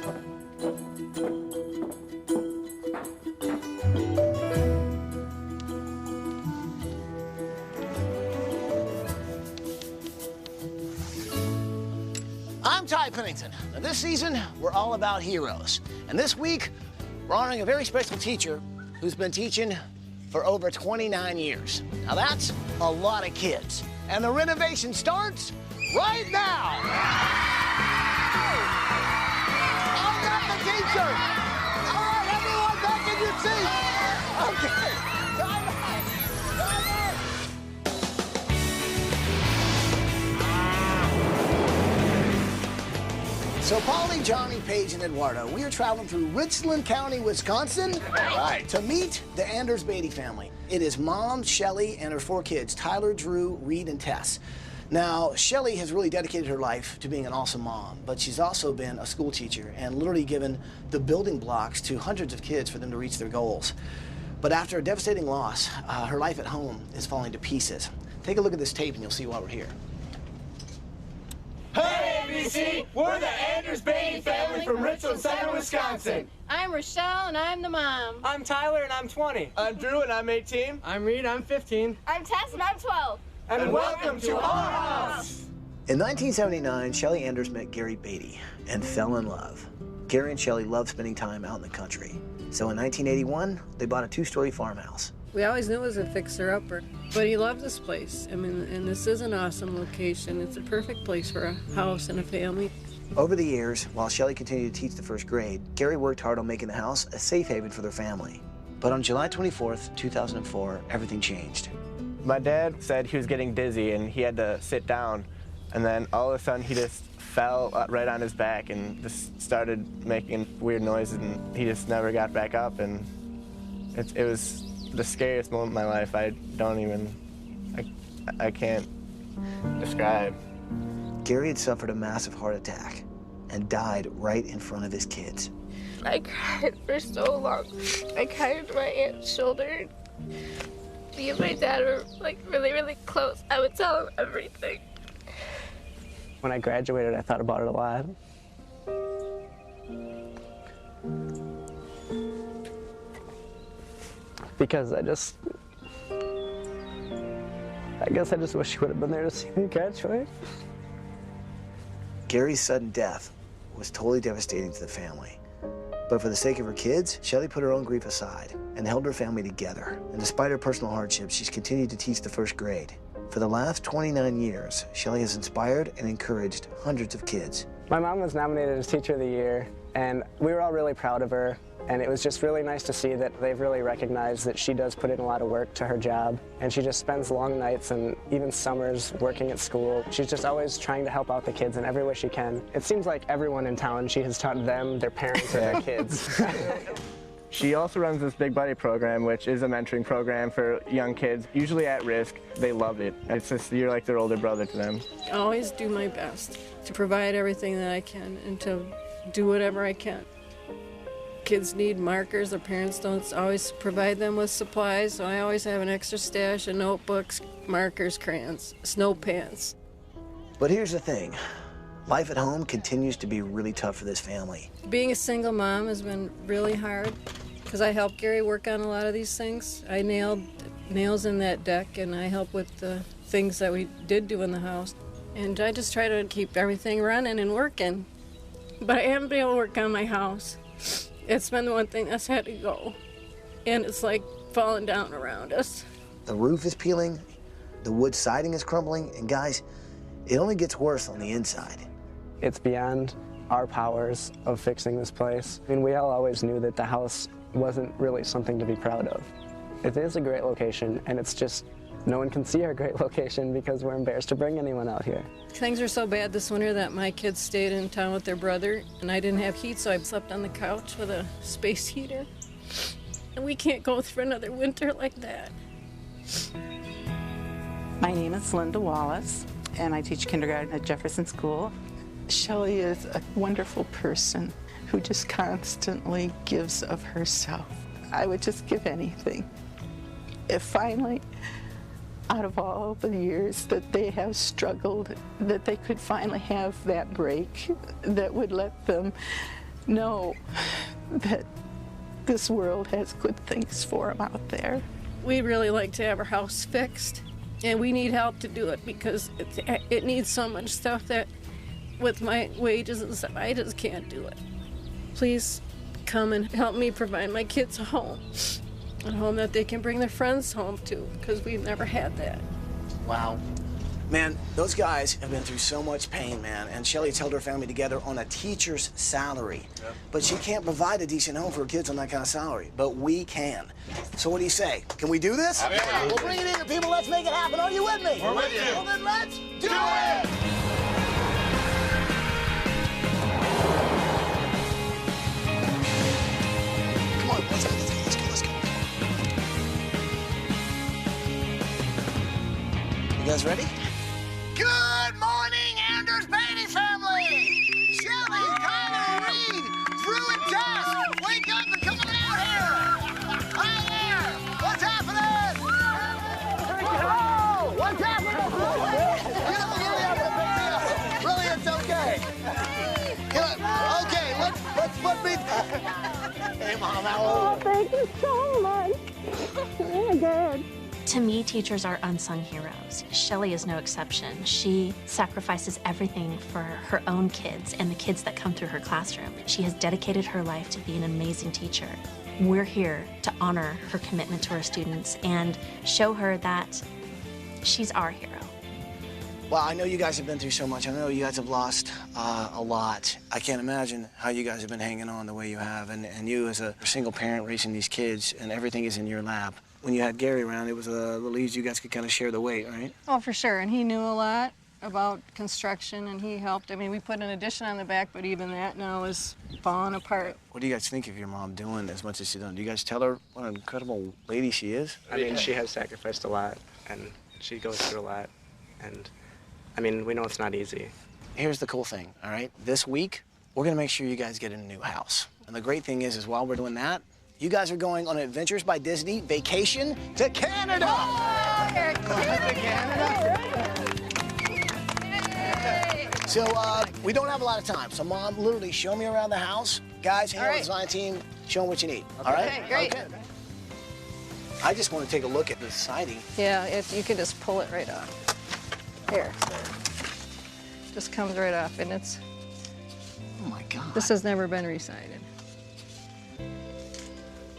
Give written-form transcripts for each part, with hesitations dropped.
I'm Ty Pennington. Now, this season, we're all about heroes. And this week, we're honoring a very special teacher who's been teaching for over 29 years. Now, that's a lot of kids. And the renovation starts right now. I got the teacher. All right, everyone back in your seats. Okay, time out. So, Polly, Johnny, Paige, and Eduardo, we are traveling through Richland County, Wisconsin, to meet the Anders Beatty family. It is Mom, Shelly, and her 4 kids, Tyler, Drew, Reed, and Tess. Now, Shelly has really dedicated her life to being an awesome mom, but she's also been a school teacher and literally given the building blocks to hundreds of kids for them to reach their goals. But after a devastating loss, her life at home is falling to pieces. Take a look at this tape and you'll see why we're here. Hey, ABC! We're the Anders Beatty family from Richland Center, Wisconsin. I'm Rochelle, and I'm the mom. I'm Tyler, and I'm 20. I'm Drew, and I'm 18. I'm Reed, I'm 15. I'm Tess, and I'm 12. And welcome to our house! In 1979, Shelly Anders met Gary Beatty and fell in love. Gary and Shelly loved spending time out in the country. So in 1981, they bought a 2-story farmhouse. We always knew it was a fixer-upper, but he loved this place. I mean, and this is an awesome location. It's a perfect place for a house and a family. Over the years, while Shelly continued to teach the 1st grade, Gary worked hard on making the house a safe haven for their family. But on July 24th, 2004, everything changed. My dad said he was getting dizzy and he had to sit down, and then all of a sudden he just fell right on his back and just started making weird noises, and he just never got back up, and it was the scariest moment of my life. I can't describe. Gary had suffered a massive heart attack and died right in front of his kids. I cried for so long. I cried into my aunt's shoulder. Me and my dad were like really, really close. I would tell him everything. When I graduated, I thought about it a lot. Because I guess I just wish he would have been there to see me graduate. Gary's sudden death was totally devastating to the family. But for the sake of her kids, Shelly put her own grief aside and held her family together. And despite her personal hardships, she's continued to teach the 1st grade. For the last 29 years, Shelly has inspired and encouraged hundreds of kids. My mom was nominated as Teacher of the Year, and we were all really proud of her. And it was just really nice to see that they've really recognized that she does put in a lot of work to her job. And she just spends long nights and even summers working at school. She's just always trying to help out the kids in every way she can. It seems like everyone in town, she has taught them, their parents, or their kids. She also runs this Big Buddy program, which is a mentoring program for young kids, usually at risk. They love it. It's just, you're like their older brother to them. I always do my best to provide everything that I can and to do whatever I can. Kids need markers. Their parents don't always provide them with supplies, so I always have an extra stash of notebooks, markers, crayons, snow pants. But here's the thing. Life at home continues to be really tough for this family. Being a single mom has been really hard because I helped Gary work on a lot of these things. I nailed nails in that deck, and I help with the things that we did do in the house. And I just try to keep everything running and working. But I haven't been able to work on my house. It's been the one thing that's had to go. And it's like falling down around us. The roof is peeling, the wood siding is crumbling, and guys, it only gets worse on the inside. It's beyond our powers of fixing this place. I mean, we all always knew that the house wasn't really something to be proud of. It is a great location, and it's just no one can see our great location because we're embarrassed to bring anyone out here. Things were so bad this winter that my kids stayed in town with their brother, and I didn't have heat, so I slept on the couch with a space heater. And we can't go through another winter like that. My name is Linda Wallace, and I teach kindergarten at Jefferson School. Shelly is a wonderful person who just constantly gives of herself. I would just give anything. If finally, out of all the years that they have struggled, that they could finally have that break that would let them know that this world has good things for them out there. We'd really like to have our house fixed, and we need help to do it because it needs so much stuff that with my wages and stuff, I just can't do it. Please come and help me provide my kids a home that they can bring their friends home to, because we've never had that. Wow. Man, those guys have been through so much pain, man, and Shelley's held her family together on a teacher's salary. Yep. But she can't provide a decent home for her kids on that kind of salary, but we can. So what do you say? Can we do this? Yeah. We'll bring it in, people. Let's make it happen. Are you with me? We're with you. Well, then let's do it! Come on, let's go. You guys ready? Good morning, Anders Beatty family! Shelley, Tyler, Reed, Drew, and Tess! Wake up and come on out here! Hi there! What's happening? Oh, what's happening? You don't get me up to pick me up. Really, it's okay. Okay, let's put me... Hey, Mom, how old? Oh, thank you so much. Oh, God. To me, teachers are unsung heroes. Shelley is no exception. She sacrifices everything for her own kids and the kids that come through her classroom. She has dedicated her life to be an amazing teacher. We're here to honor her commitment to her students and show her that she's our hero. Well, I know you guys have been through so much. I know you guys have lost a lot. I can't imagine how you guys have been hanging on the way you have. And you as a single parent raising these kids, and everything is in your lap. When you had Gary around, it was a little easy. You guys could kind of share the weight, right? Oh, for sure. And he knew a lot about construction, and he helped. I mean, we put an addition on the back, but even that now is falling apart. What do you guys think of your mom doing as much as she's done? Do you guys tell her what an incredible lady she is? I mean, she has sacrificed a lot, and she goes through a lot. And, I mean, we know it's not easy. Here's the cool thing, all right? This week, we're going to make sure you guys get in a new house. And the great thing is while we're doing that, you guys are going on Adventures by Disney vacation to Canada! Oh, So, we don't have a lot of time. So, Mom, literally show me around the house. Guys, hang on the design team, show them what you need. Okay. All right? Okay, great. Okay. I just want to take a look at the siding. Yeah, you can just pull it right off. Here. Just comes right off, and it's... Oh, my God. This has never been resided.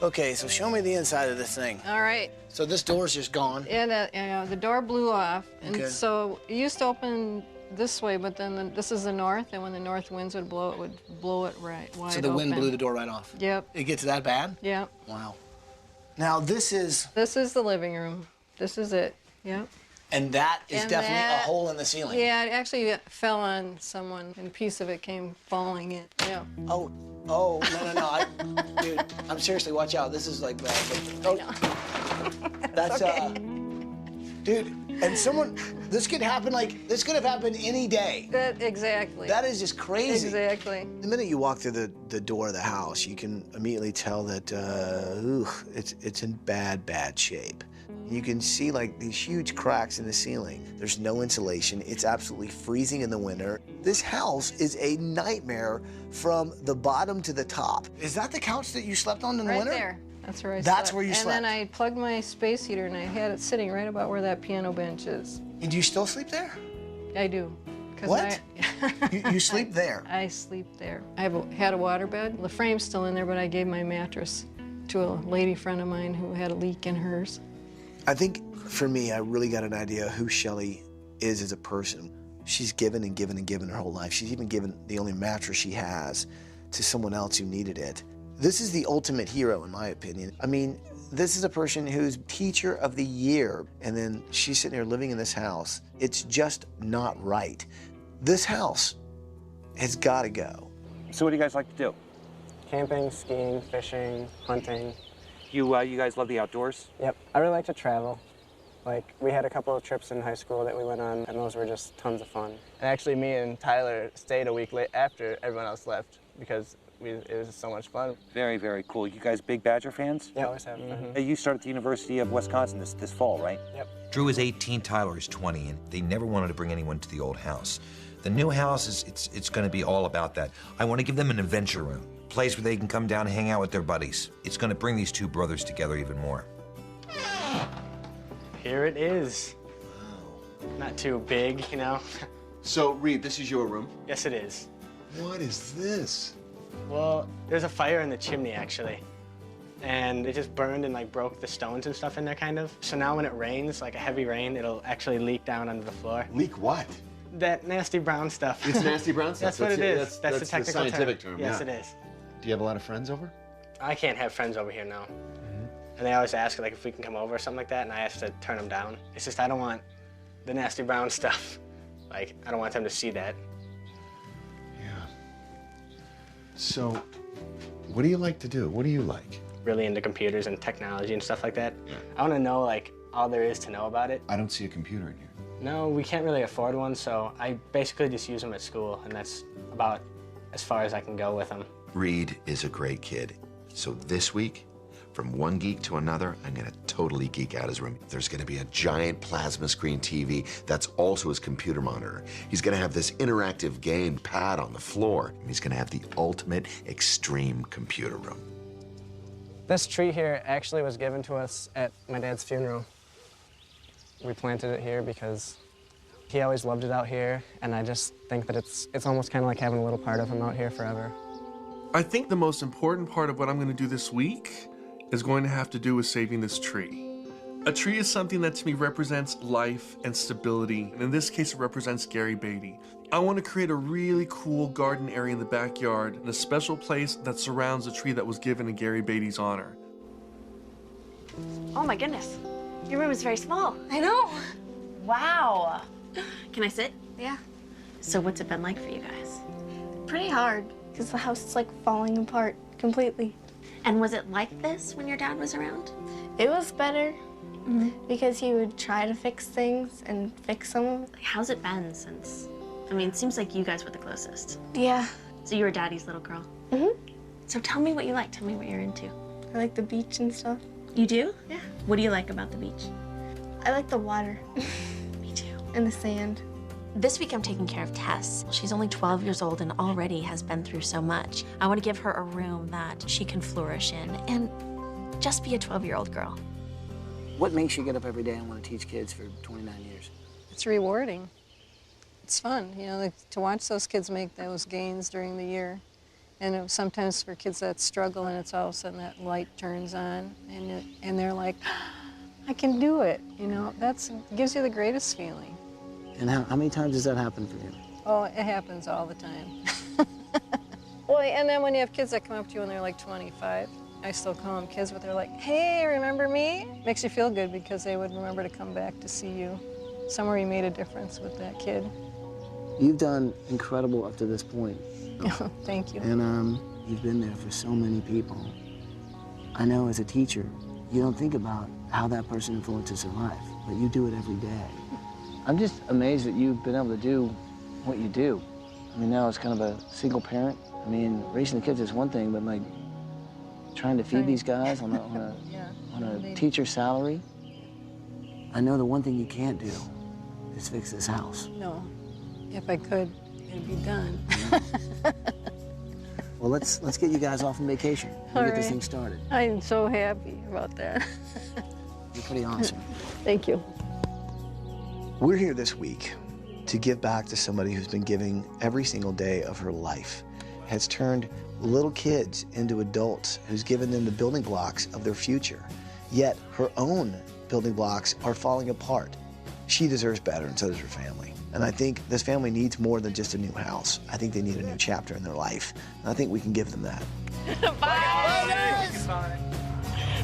Okay, so show me the inside of this thing. All right. So this door's just gone. And the door blew off, and Okay. so it used to open this way, but then this is the north, and when the north winds would blow it right wide So the wind open. blew the door right off? Yep. It gets that bad? Yep. Wow. Now this is... This is the living room. This is it. Yep. And that is And definitely that- a hole in the ceiling. Yeah, it actually fell on someone, and a piece of it came falling in. Yeah. Oh, no. Dude, I'm seriously, watch out. This is like bad. But, that's, okay. Dude, and this could happen this could have happened any day. Exactly. That is just crazy. Exactly. The minute you walk through the door of the house, you can immediately tell that, it's in bad shape. You can see like these huge cracks in the ceiling. There's no insulation. It's absolutely freezing in the winter. This house is a nightmare from the bottom to the top. Is that the couch that you slept on in the Right winter? there. That's where I slept. That's where you slept? And then I plugged my space heater, and I had it sitting right about where that piano bench is. And do you still sleep there? I do. 'Cause What? You sleep there? I sleep there. I had a water bed. The frame's still in there, but I gave my mattress to a lady friend of mine who had a leak in hers. I think for me, I really got an idea who Shelley is as a person. She's given and given and given her whole life. She's even given the only mattress she has to someone else who needed it. This is the ultimate hero, in my opinion. I mean, this is a person who's Teacher of the Year, and then she's sitting here living in this house. It's just not right. This house has got to go. So what do you guys like to do? Camping, skiing, fishing, hunting. You guys love the outdoors? Yep. I really like to travel. Like, we had a couple of trips in high school that we went on, and those were just tons of fun. And actually, me and Tyler stayed a week late after everyone else left because it was so much fun. Very, very cool. You guys big Badger fans? Yeah, always have fun. You start at the University of Wisconsin this fall, right? Yep. Drew is 18, Tyler is 20, and they never wanted to bring anyone to the old house. The new house it's going to be all about that. I want to give them an adventure room, a place where they can come down and hang out with their buddies. It's going to bring these two brothers together even more. Here it is. Not too big, you know. So, Reed, this is your room? Yes, it is. What is this? Well, there's a fire in the chimney, actually. And it just burned and, like, broke the stones and stuff in there, kind of. So now when it rains, like a heavy rain, it'll actually leak down onto the floor. Leak what? That nasty brown stuff. It's nasty brown stuff? That's what it is. That's the technical scientific term. Yes, yeah. it is. Do you have a lot of friends over? I can't have friends over here now. And they always ask, like, if we can come over or something like that, and I have to turn them down. It's just I don't want the nasty brown stuff. Like, I don't want them to see that. Yeah. So, what do you like to do? What do you like? Really into computers and technology and stuff like that. I want to know, like, all there is to know about it. I don't see a computer in here. No, we can't really afford one, so I basically just use them at school, and that's about as far as I can go with them. Reed is a great kid. So this week, from one geek to another, I'm gonna totally geek out his room. There's gonna be a giant plasma screen TV that's also his computer monitor. He's gonna have this interactive game pad on the floor, and he's gonna have the ultimate extreme computer room. This tree here actually was given to us at my dad's funeral. We planted it here because he always loved it out here, and I just think that it's almost kind of like having a little part of him out here forever. I think the most important part of what I'm going to do this week is going to have to do with saving this tree. A tree is something that to me represents life and stability, and in this case it represents Gary Beatty. I want to create a really cool garden area in the backyard and a special place that surrounds the tree that was given in Gary Beatty's honor. Oh my goodness. Your room is very small. I know. Wow. Can I sit? Yeah. So what's it been like for you guys? Pretty hard, because the house is like falling apart completely. And was it like this when your dad was around? It was better because he would try to fix things and fix them. How's it been since, I mean, it seems like you guys were the closest. Yeah. So you were daddy's little girl? So tell me what you like, tell me what you're into. I like the beach and stuff. You do? Yeah. What do you like about the beach? I like the water. Me too. And the sand. This week I'm taking care of Tess. She's only 12 years old and already has been through so much. I want to give her a room that she can flourish in and just be a 12-year-old girl. What makes you get up every day and want to teach kids for 29 years? It's rewarding. It's fun, you know, to watch those kids make those gains during the year. And sometimes for kids that struggle and it's all of a sudden that light turns on and they're like, I can do it, you know, that gives you the greatest feeling. And how many times does that happen for you? Oh, it happens all the time. Well, and then when you have kids that come up to you when they're like 25, I still call them kids, but they're like, hey, remember me? Makes you feel good because they would remember to come back to see you. Somewhere you made a difference with that kid. You've done incredible up to this point. Thank you. And you've been there for so many people. I know as a teacher, you don't think about how that person influences their life, but you do it every day. I'm just amazed that you've been able to do what you do. I mean, now it's kind of a single parent. I mean, raising the kids is one thing, but like trying to feed these guys on a teacher salary. I know the one thing you can't do is fix this house. No, if I could, it'd be done. Well, let's get you guys off on vacation. We'll get this thing started. I am so happy about that. You're pretty awesome. Thank you. We're here this week to give back to somebody who's been giving every single day of her life, has turned little kids into adults, who's given them the building blocks of their future. Yet her own building blocks are falling apart. She deserves better, and so does her family. And I think this family needs more than just a new house. I think they need a new chapter in their life. And I think we can give them that. Bye! Bye! Bye!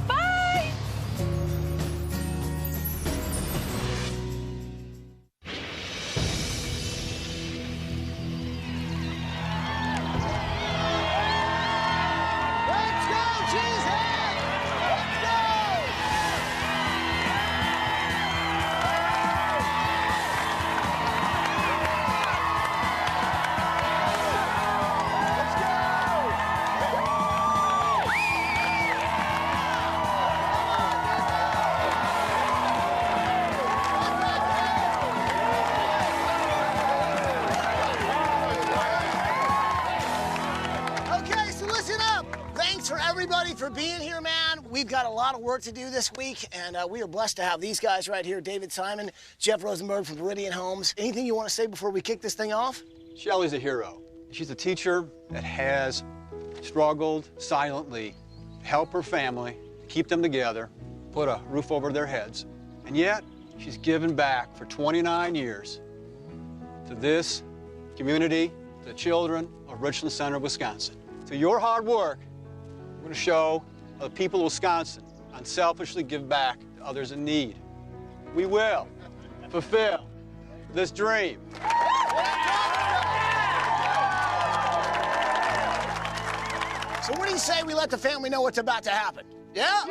Bye! Let's go, Cheesehead! Let's go! Let's go! listen up. Thanks for everybody for being here, man. We've got a lot of work to do this week, and we are blessed to have these guys right here, David Simon, Jeff Rosenberg from Viridian Homes. Anything you want to say before we kick this thing off? Shelly's a hero. She's a teacher that has struggled silently to help her family, keep them together, put a roof over their heads. And yet, she's given back for 29 years to this community, to the children of Richland Center, Wisconsin. Through your hard work, we're going to show the people of Wisconsin unselfishly give back to others in need. We will fulfill this dream. So what do you say we let the family know what's about to happen? Yeah?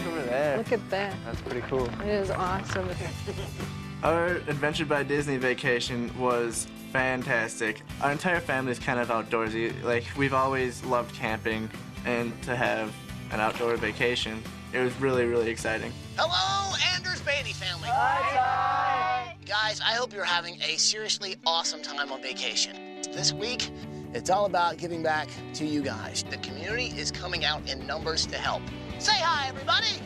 Over there. Look at that. That's pretty cool. It is awesome. Our Adventure by Disney vacation was fantastic. Our entire family is kind of outdoorsy. Like, we've always loved camping, and to have an outdoor vacation, it was really, really exciting. Hello, Anders Beatty family. Hi. Guys, I hope you're having a seriously awesome time on vacation. This week, it's all about giving back to you guys. The community is coming out in numbers to help. Say hi, everybody.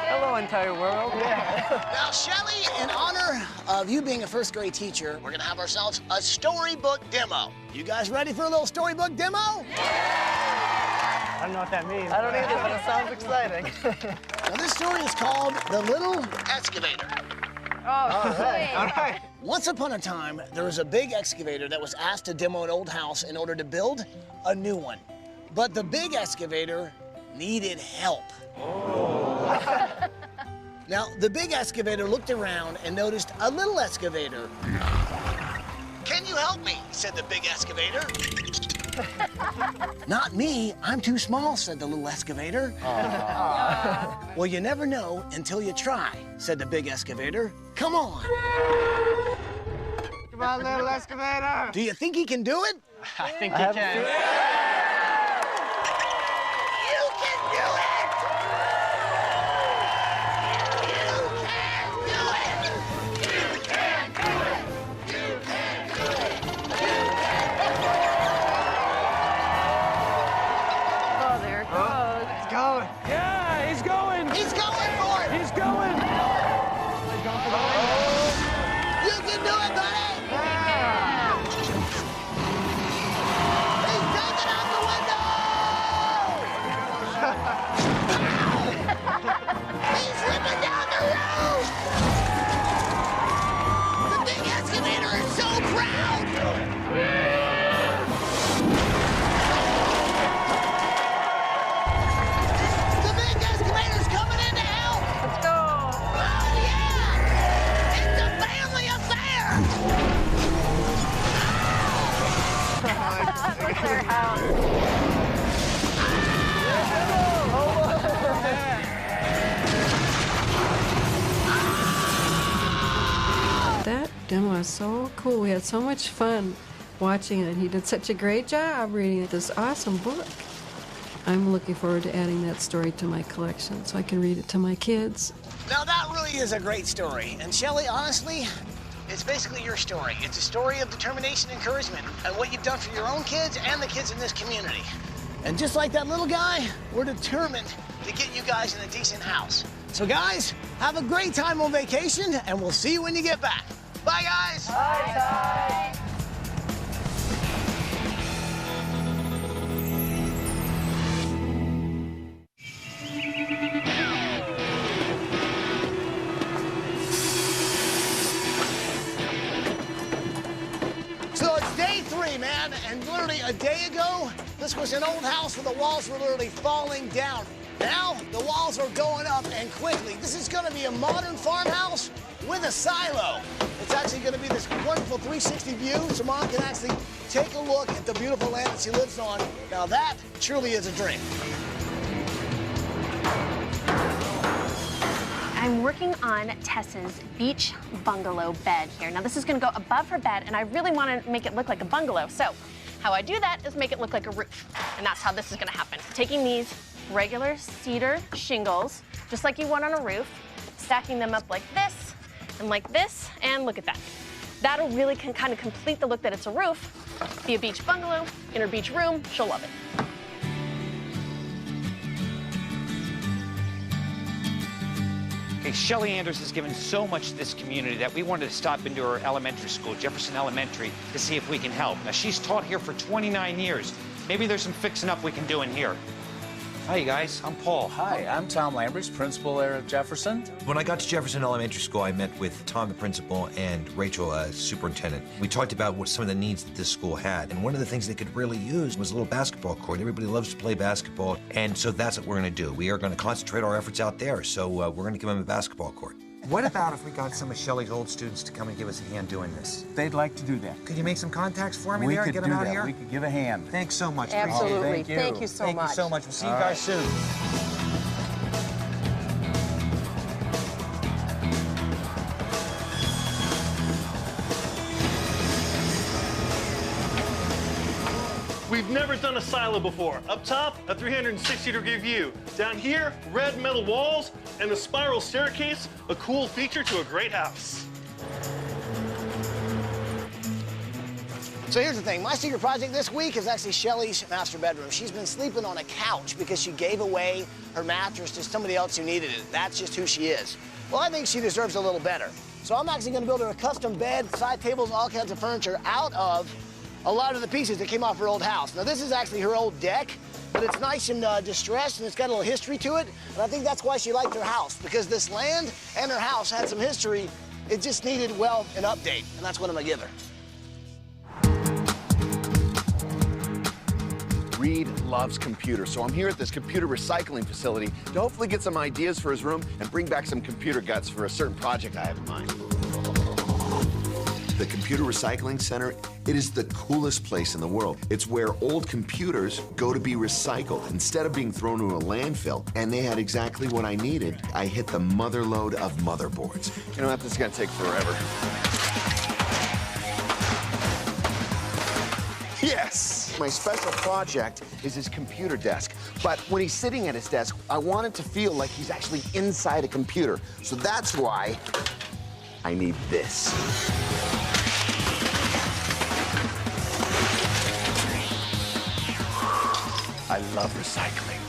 Hello, entire world. Now, Shelly, in honor of you being a first grade teacher, we're gonna have ourselves a storybook demo. You guys ready for a little storybook demo? I don't know what that means. I don't either, but it sounds exciting. Now, this story is called The Little Excavator. All right. Once upon a time, there was a big excavator that was asked to demo an old house in order to build a new one. But the big excavator needed help. Now, the big excavator looked around and noticed a little excavator. Can you help me? Said the big excavator. Not me, I'm too small, said the little excavator. Well, you never know until you try, said the big excavator. Come on. Come on, little excavator. Do you think he can do it? I think he can. You can do it! Oh, there it goes. It's going. Yeah, he's going. He's going for it! He's going. You can do it, buddy! He's taking out the window! He's ripping down the roof! The big excavator is so proud! The big excavator's coming in to help! Let's go. Oh, yeah! It's a family affair! Look at their house. That demo is so cool. We had so much fun watching it. He did such a great job reading this awesome book. I'm looking forward to adding that story to my collection so I can read it to my kids. Now, that really is a great story. And Shelly, honestly, it's basically your story. It's a story of determination and encouragement and what you've done for your own kids and the kids in this community. And just like that little guy, we're determined to get you guys in a decent house. So guys, have a great time on vacation, and we'll see you when you get back. Bye, guys. Bye. So it's day 3, man, and literally a day ago, this was an old house where the walls were literally falling down. Now, the walls are going up, and quickly. This is gonna be a modern farmhouse with a silo. It's actually gonna be this wonderful 360 view, so Mom can actually take a look at the beautiful land that she lives on. Now that truly is a dream. I'm working on Tessa's beach bungalow bed here. Now this is gonna go above her bed, and I really wanna make it look like a bungalow. So how I do that is make it look like a roof. And that's how this is gonna happen. Taking these regular cedar shingles, just like you would on a roof, stacking them up like this, and look at that. That'll really kind of complete the look that it's a roof. Be a beach bungalow, in her beach room, she'll love it. Okay, Shelly Anders has given so much to this community that we wanted to stop into her elementary school, Jefferson Elementary, to see if we can help. Now, she's taught here for 29 years. Maybe there's some fixing up we can do in here. Hi, you guys. I'm Paul. Hi, I'm Tom Lambers, principal there at Jefferson. When I got to Jefferson Elementary School, I met with Tom, the principal, and Rachel, superintendent. We talked about what some of the needs that this school had, and one of the things they could really use was a little basketball court. Everybody loves to play basketball, and so that's what we're going to do. We are going to concentrate our efforts out there, so we're going to give them a basketball court. What about if we got some of Shelly's old students to come and give us a hand doing this? They'd like to do that. Could you make some contacts for me there and get them out here? We could give a hand. Thanks so much. Absolutely. Thank you so much. Thank you so much. We'll see you guys soon. We've never done a silo before. Up top, a 360-degree view. Down here, red metal walls and the spiral staircase, a cool feature to a great house. So here's the thing, my secret project this week is actually Shelly's master bedroom. She's been sleeping on a couch because she gave away her mattress to somebody else who needed it. That's just who she is. Well, I think she deserves a little better. So I'm actually gonna build her a custom bed, side tables, all kinds of furniture out of a lot of the pieces that came off her old house. Now, this is actually her old deck, but it's nice and distressed, and it's got a little history to it. And I think that's why she liked her house, because this land and her house had some history. It just needed, well, an update, and that's what I'm gonna give her. Reed loves computers, so I'm here at this computer recycling facility to hopefully get some ideas for his room and bring back some computer guts for a certain project I have in mind. The Computer Recycling Center, it is the coolest place in the world. It's where old computers go to be recycled instead of being thrown into a landfill. And they had exactly what I needed. I hit the mother lode of motherboards. You know what? This is gonna take forever. Yes! My special project is his computer desk. But when he's sitting at his desk, I want it to feel like he's actually inside a computer. So that's why I need this. I love recycling.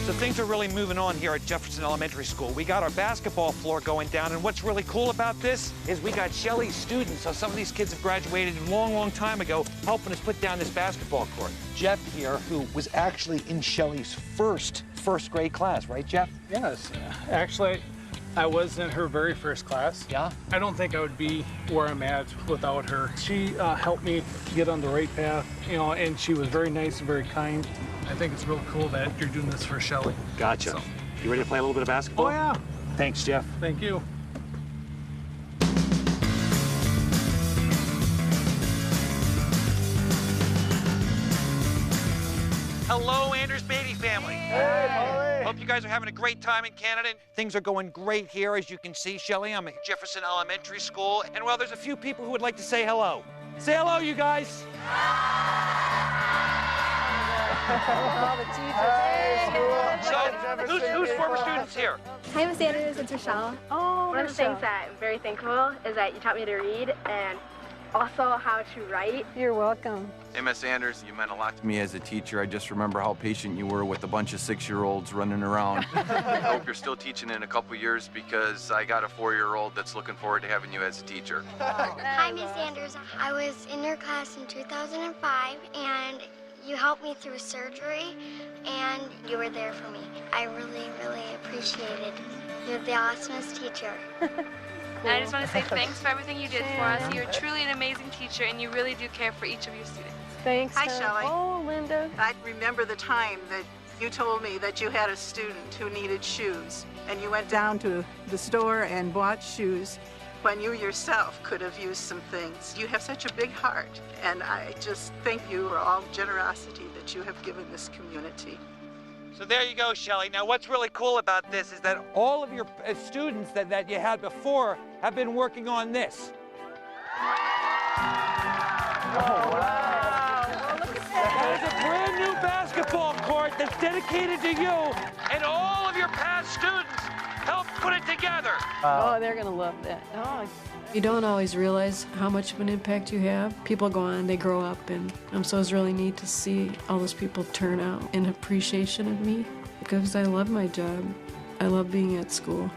So things are really moving on here at Jefferson Elementary School. We got our basketball floor going down, and what's really cool about this is we got Shelly's students. So some of these kids have graduated a long, long time ago, helping us put down this basketball court. Jeff here, who was actually in Shelly's first grade class, right, Jeff? Yes, actually, I was in her very first class. Yeah? I don't think I would be where I'm at without her. She helped me get on the right path, you know, and she was very nice and very kind. I think it's real cool that you're doing this for Shelly. Gotcha. So. You ready to play a little bit of basketball? Oh, yeah. Thanks, Jeff. Thank you. Hello, Anders Beatty family. Hey, Polly. Hope you guys are having a great time in Canada. Things are going great here, as you can see, Shelly. I'm at Jefferson Elementary School, and well, there's a few people who would like to say hello. Say hello, you guys. All the teachers. So, who's former students here? Hi, Miss Anders. It's Rochelle. Oh, One of the things that I'm very thankful is that you taught me to read and also how to write. You're welcome. Hey, Miss Anders, you meant a lot to me as a teacher. I just remember how patient you were with a bunch of 6-year-olds running around. I hope you're still teaching in a couple years because I got a 4-year-old that's looking forward to having you as a teacher. Hi, Miss Anders. I was in your class in 2005, and you helped me through surgery, and you were there for me. I really, really appreciated it. You're the awesomest teacher. And I just want to say thanks for everything you did for us. You're truly an amazing teacher, and you really do care for each of your students. Thanks. Hi, Shelley. Oh, Linda. I remember the time that you told me that you had a student who needed shoes, and you went down to the store and bought shoes when you yourself could have used some things. You have such a big heart, and I just thank you for all the generosity that you have given this community. So there you go, Shelly. Now, what's really cool about this is that all of your students that you had before have been working on this. Oh, wow. Well, look at that. There's a bridge. dedicated to you, and all of your past students helped put it together. Oh, they're gonna love that. Oh. You don't always realize how much of an impact you have. People go on, they grow up, and so it's really neat to see all those people turn out in appreciation of me, because I love my job. I love being at school.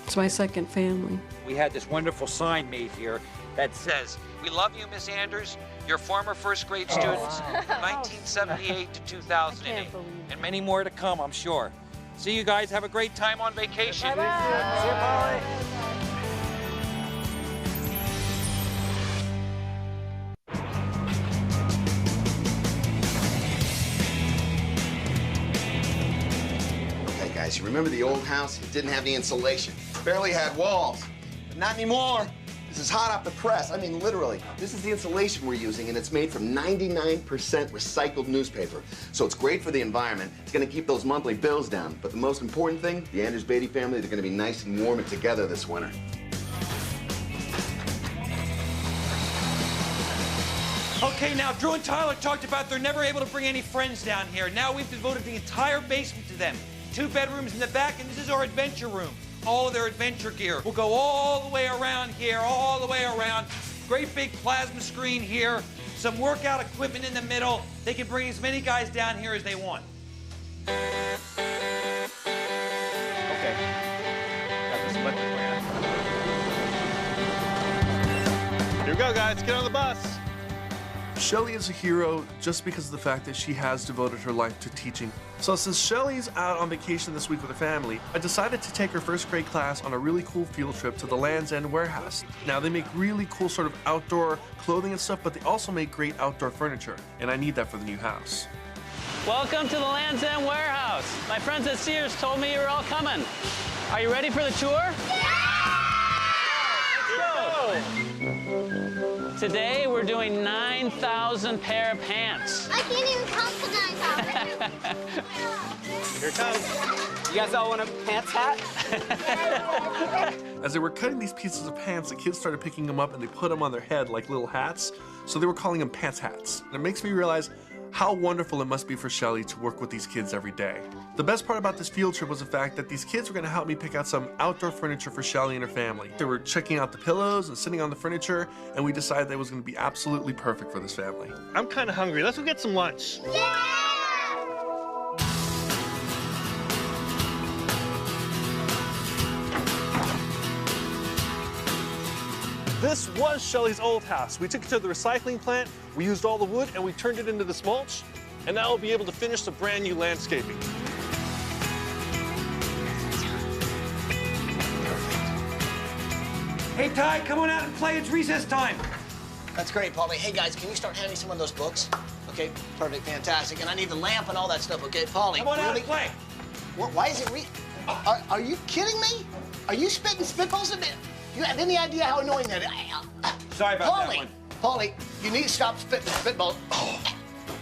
It's my second family. We had this wonderful sign made here that says, "We love you, Miss Anders, your former first grade students, 1978 to 2008. And many more to come, I'm sure. See you guys, have a great time on vacation." Bye-bye. See you, Polly. Okay, guys, you remember the old house? It didn't have any insulation. Barely had walls. But not anymore. This is hot off the press. I mean, literally. This is the insulation we're using, and it's made from 99% recycled newspaper. So it's great for the environment. It's going to keep those monthly bills down. But the most important thing, the Anders Beatty family, they're going to be nice and warm and together this winter. Okay, now Drew and Tyler talked about they're never able to bring any friends down here. Now we've devoted the entire basement to them. 2 bedrooms in the back, and this is our adventure room. All of their adventure gear will go all the way around here, all the way around. Great big plasma screen here, some workout equipment in the middle. They can bring as many guys down here as they want. Okay. Got this liquid plan. Here we go, guys. Get on the bus. Shelly is a hero just because of the fact that she has devoted her life to teaching. So since Shelly's out on vacation this week with her family, I decided to take her first grade class on a really cool field trip to the Land's End warehouse. Now they make really cool sort of outdoor clothing and stuff, but they also make great outdoor furniture, and I need that for the new house. Welcome to the Land's End warehouse. My friends at Sears told me you were all coming. Are you ready for the tour? Today, we're doing 9,000 pair of pants. I can't even count to 9,000. Here it comes. You guys all want a pants hat? As they were cutting these pieces of pants, the kids started picking them up and they put them on their head like little hats. So they were calling them pants hats. And it makes me realize how wonderful it must be for Shelly to work with these kids every day. The best part about this field trip was the fact that these kids were going to help me pick out some outdoor furniture for Shelly and her family. They were checking out the pillows and sitting on the furniture, and we decided that it was going to be absolutely perfect for this family. I'm kind of hungry. Let's go get some lunch. This was Shelly's old house. We took it to the recycling plant, we used all the wood, and we turned it into this mulch, and now we'll be able to finish the brand new landscaping. Hey, Ty, come on out and play. It's recess time. That's great, Paulie. Hey, guys, can you start handing some of those books? Okay, perfect, fantastic. And I need the lamp and all that stuff, okay? Paulie, Come on out and play. Why is it Are you kidding me? Are you spitting spitballs at me? You have any idea how annoying that is? Sorry about that one. Paulie, you need to stop spitting spitballs.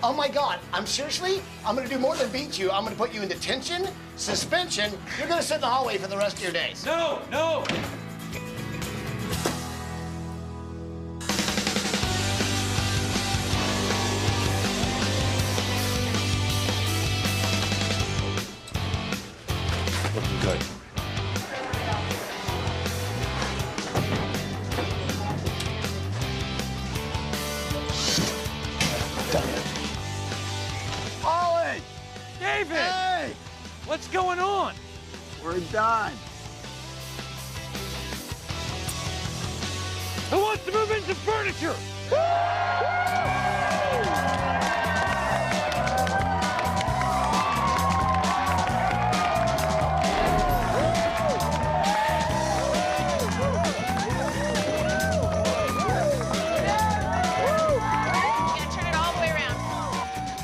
Oh my God, I'm gonna do more than beat you. I'm gonna put you in detention, suspension. You're gonna sit in the hallway for the rest of your days. No, no. Looking good. Ollie! David! Hey! What's going on? We're done. Who wants to move into furniture?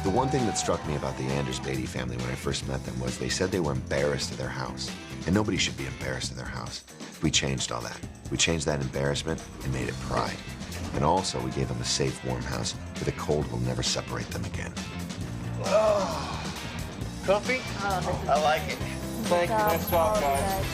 The one thing that struck me about the Anders Beatty family when I first met them was they said they were embarrassed of their house. And nobody should be embarrassed of their house. We changed all that. We changed that embarrassment and made it pride. And also, we gave them a safe, warm house where the cold will never separate them again. Oh. Coffee? I like it. Thank you. Nice job, guys.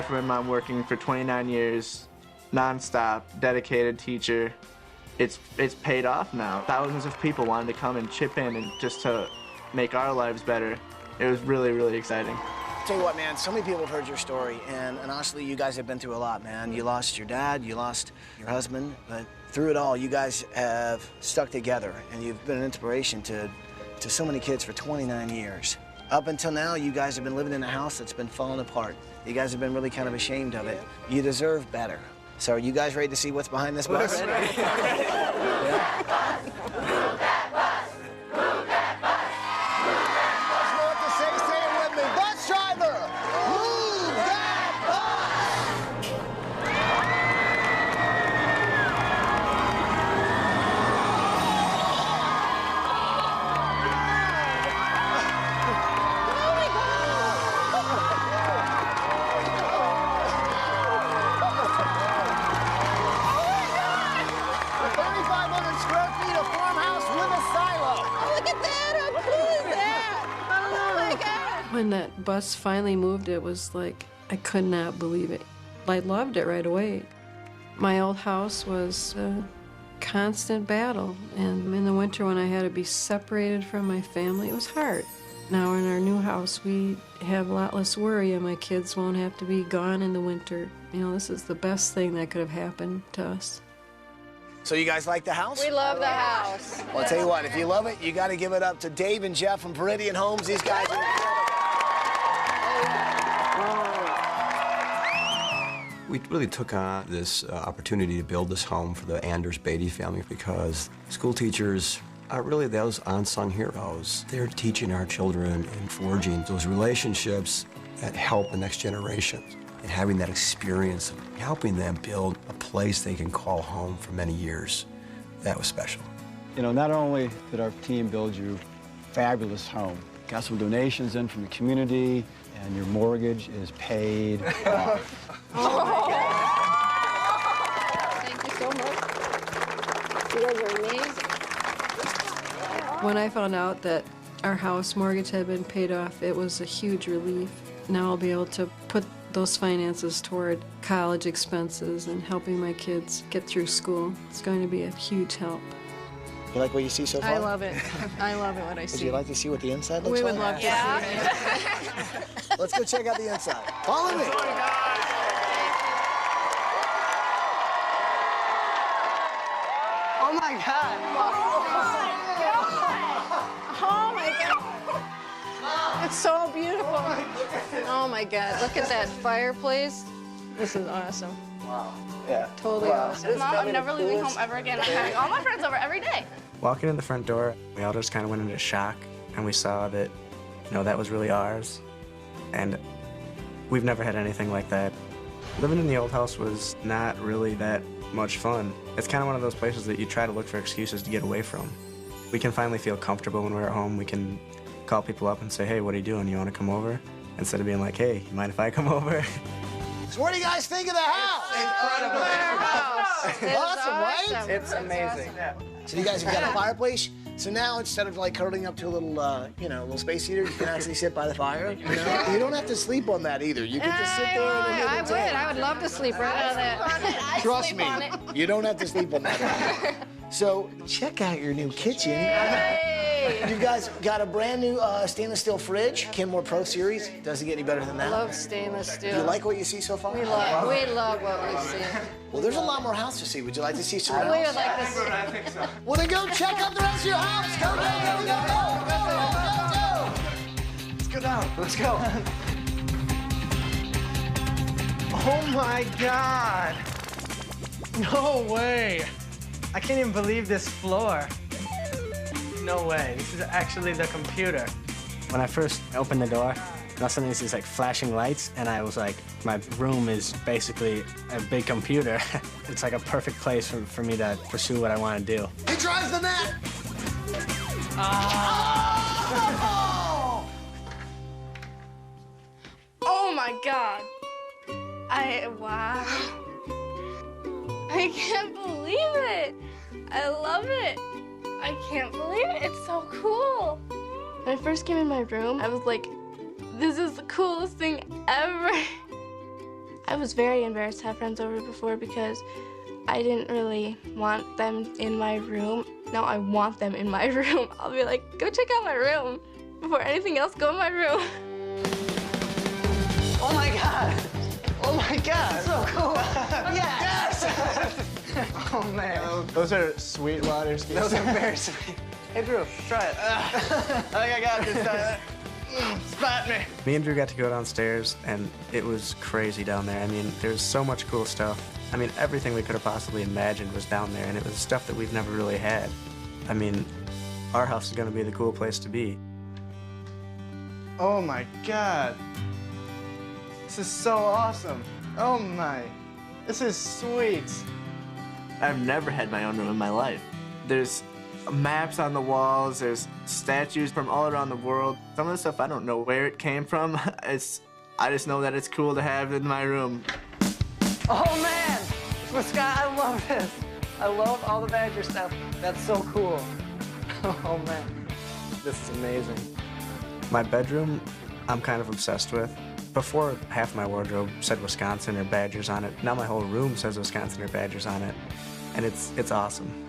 wife and my mom working for 29 years, non-stop, dedicated teacher. It's paid off now. Thousands of people wanted to come and chip in and just to make our lives better. It was really, really exciting. Tell you what, man, so many people have heard your story, and honestly, you guys have been through a lot, man. You lost your dad, you lost your husband, but through it all, you guys have stuck together, and you've been an inspiration to so many kids for 29 years. Up until now, you guys have been living in a house that's been falling apart. You guys have been really kind of ashamed of it. You deserve better. So are you guys ready to see what's behind this bus? When that bus finally moved, it was like, I could not believe it. I loved it right away. My old house was a constant battle, and in the winter when I had to be separated from my family, it was hard. Now in our new house, we have a lot less worry, and my kids won't have to be gone in the winter. You know, this is the best thing that could have happened to us. So you guys like the house? We love the house. Well, I'll tell you what, if you love it, you got to give it up to Dave and Jeff from Viridian Homes. These guys are incredible. We really took on this opportunity to build this home for the Anders Beatty family because school teachers are really those unsung heroes. They're teaching our children and forging those relationships that help the next generation. And having that experience of helping them build a place they can call home for many years, that was special. You know, not only did our team build you a fabulous home, got some donations in from the community, and your mortgage is paid off. Oh my God. Thank you so much. You guys are amazing. When I found out that our house mortgage had been paid off, it was a huge relief. Now I'll be able to put those finances toward college expenses and helping my kids get through school. It's going to be a huge help. You like what you see so far? I love it. I love it, what I see. Would you like to see what the inside looks like? We would love to see it. Let's go check out the inside. Follow me. Oh my God. Oh my God. It's so beautiful. Oh my God. Look at that fireplace. This is awesome. Wow. Yeah. Totally awesome. Mom, I'm never leaving home ever again. I'm having all my friends over every day. Walking in the front door, we all just kind of went into shock, and we saw that, you know, that was really ours. And we've never had anything like that. Living in the old house was not really that much fun. It's kind of one of those places that you try to look for excuses to get away from. We can finally feel comfortable when we're at home. We can call people up and say, hey, what are you doing? You want to come over? Instead of being like, hey, you mind if I come over? So what do you guys think of the house? Incredible. Awesome, right? It's amazing. So you guys have got a fireplace. So now instead of like curling up to a little, you know, little space heater, you can actually sit by the fire. You know? You don't have to sleep on that either. You can just sit there and I would love to sleep right on that. Trust me, you don't have to sleep on that. So check out your new kitchen. You guys got a brand new stainless steel fridge, Kenmore Pro Series. Doesn't get any better than that. I love stainless steel. Do you like what you see so far? We love what we see. Well, there's a lot more house to see. Would you like to see some else? We would like to see. I think so. Well, then go check out the rest of your house. Go, go, go, go, go, go, go, go. Let's go down. Let's go. Oh my God. No way. I can't even believe this floor. No way. This is actually the computer. When I first opened the door, all of a sudden there's these like flashing lights, and I was like, my room is basically a big computer. It's like a perfect place for me to pursue what I want to do. He drives the net. Oh my God. Wow. I can't believe it. I love it. I can't believe it. It's so cool. When I first came in my room, I was like, this is the coolest thing ever. I was very embarrassed to have friends over before because I didn't really want them in my room. Now I want them in my room. I'll be like, go check out my room. Before anything else, go in my room. Oh my God. Oh my God. So cool. Yes. Oh man. Those are sweet water skis. Those are very sweet. Hey Drew, try it. I think I got this time. Spot me. Me and Drew got to go downstairs, and it was crazy down there. I mean, there's so much cool stuff. I mean, everything we could have possibly imagined was down there, and it was stuff that we've never really had. I mean, our house is going to be the cool place to be. Oh my God. This is so awesome. Oh my. This is sweet. I've never had my own room in my life. There's maps on the walls, there's statues from all around the world. Some of the stuff I don't know where it came from. I just know that it's cool to have in my room. Oh man. Scott, I love this. I love all the Badger stuff. That's so cool. Oh man. This is amazing. My bedroom, I'm kind of obsessed with. Before, half my wardrobe said Wisconsin or Badgers on it. Now my whole room says Wisconsin or Badgers on it. And it's awesome.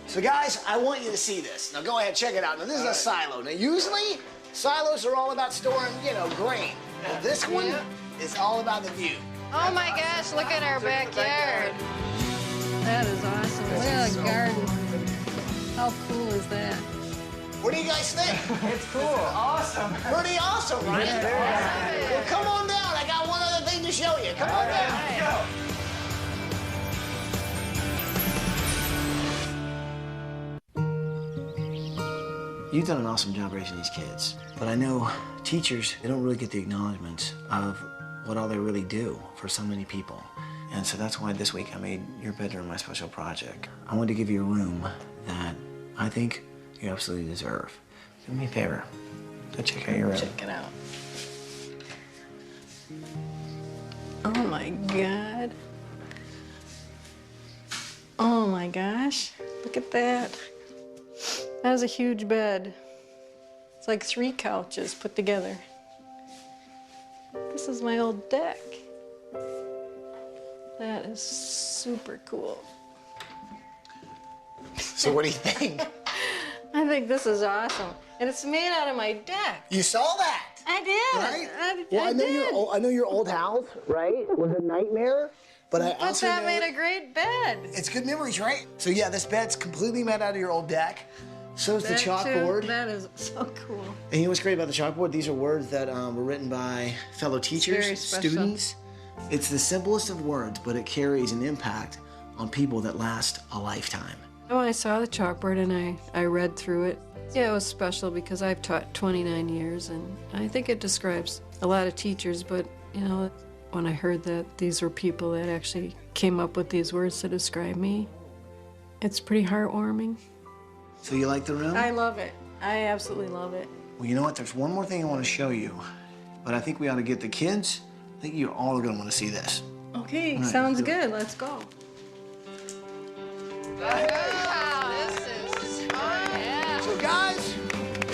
So guys, I want you to see this. Now go ahead, check it out. Now this is a silo. Now usually, silos are all about storing, grain. Well, this one is all about the view. Oh my gosh, look at our backyard. That is awesome. Look at the garden. How cool is that? What do you guys think? It's cool. Awesome. Pretty awesome, right? Yeah. Well, come on down. I got one other thing to show you. Come on down. Let's go. You've done an awesome job raising these kids, but I know teachers, they don't really get the acknowledgement of what all they really do for so many people. And so that's why this week I made your bedroom my special project. I wanted to give you a room that I think you absolutely deserve. Do me a favor. Go check out your room. Check it out. Oh my God. Oh my gosh. Look at that. That is a huge bed. It's like 3 couches put together. This is my old deck. That is super cool. So what do you think? I think this is awesome. And it's made out of my deck. You saw that? I did. Right? Well, I know your old house, right? Was a nightmare. But I also that know made a great bed. It's good memories, right? So yeah, this bed's completely made out of your old deck. So's the chalkboard. Too. That is so cool. And you know what's great about the chalkboard? These are words that were written by fellow teachers, students. It's the simplest of words, but it carries an impact on people that last a lifetime. When I saw the chalkboard and I read through it, yeah, it was special because I've taught 29 years, and I think it describes a lot of teachers, but, when I heard that these were people that actually came up with these words to describe me, it's pretty heartwarming. So you like the room? I love it. I absolutely love it. Well, you know what? There's one more thing I want to show you, but I think we ought to get the kids. I think you all are going to want to see this. Okay, right, sounds good. Let's go. So guys,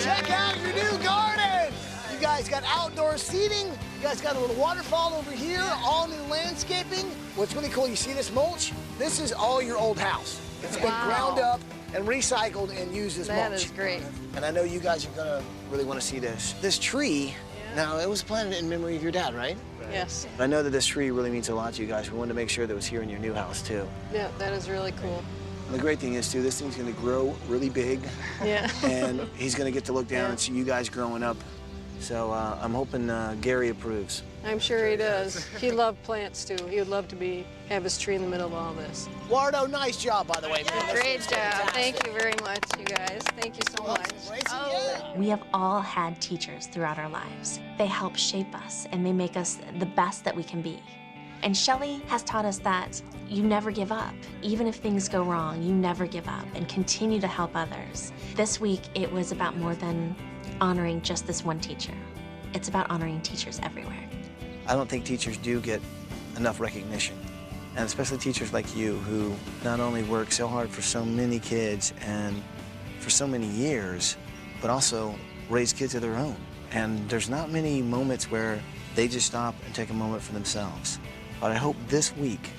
check out your new garden. You guys got outdoor seating. You guys got a little waterfall over here, all new landscaping. What's really cool, you see this mulch? This is all your old house. It's been ground up and recycled and used as mulch. That is great. And I know you guys are gonna really want to see this. This tree, now it was planted in memory of your dad, right? Yes. But I know that this tree really means a lot to you guys. We wanted to make sure that it was here in your new house too. Yeah, that is really cool. And the great thing is too, this thing's gonna grow really big. Yeah. And he's gonna get to look down and see you guys growing up. So I'm hoping Gary approves. I'm sure he does. He loved plants too. He would love to have his tree in the middle of all this. Wardo, nice job, by the way. Great job. Thank you very much, you guys. Thank you so much. We have all had teachers throughout our lives. They help shape us and they make us the best that we can be. And Shelley has taught us that you never give up. Even if things go wrong, you never give up and continue to help others. This week, it was about more than honoring just this one teacher. It's about honoring teachers everywhere. I don't think teachers do get enough recognition. And especially teachers like you who not only work so hard for so many kids and for so many years, but also raise kids of their own. And there's not many moments where they just stop and take a moment for themselves. But I hope this week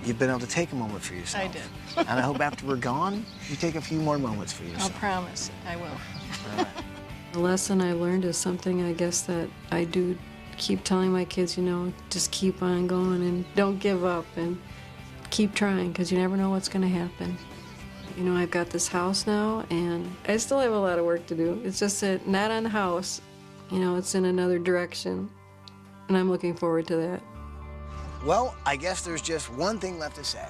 you've been able to take a moment for yourself. I did. And I hope after we're gone, you take a few more moments for yourself. I'll promise. I will. All right. The lesson I learned is something I guess that I do keep telling my kids, you know, just keep on going and don't give up and keep trying because you never know what's going to happen. You know, I've got this house now and I still have a lot of work to do. It's just that not on the house, you know, it's in another direction and I'm looking forward to that. Well, I guess there's just one thing left to say.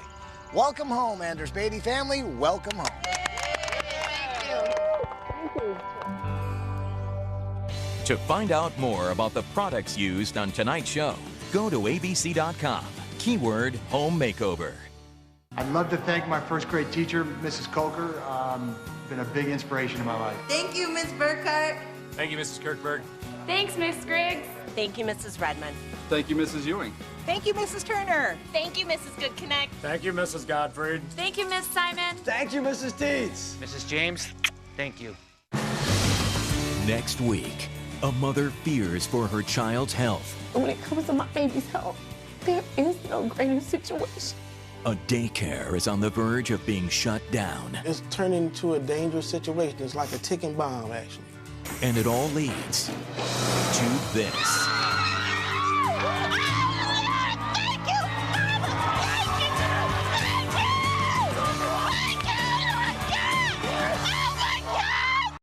Welcome home, Anders Beatty family. Welcome home. To find out more about the products used on tonight's show, go to abc.com. Keyword Home Makeover. I'd love to thank my first grade teacher, Mrs. Coker. Been a big inspiration in my life. Thank you, Ms. Burkhart. Thank you, Mrs. Kirkberg. Thanks, Miss Griggs. Thank you, Mrs. Redmond. Thank you, Mrs. Ewing. Thank you, Mrs. Turner. Thank you, Mrs. Good Connect. Thank you, Mrs. Godfrey. Thank you, Miss Simon. Thank you, Mrs. Teets. Mrs. James, thank you. Next week, a mother fears for her child's health. When it comes to my baby's health, there is no greater situation. A daycare is on the verge of being shut down. It's turning into a dangerous situation. It's like a ticking bomb, actually. And it all leads to this.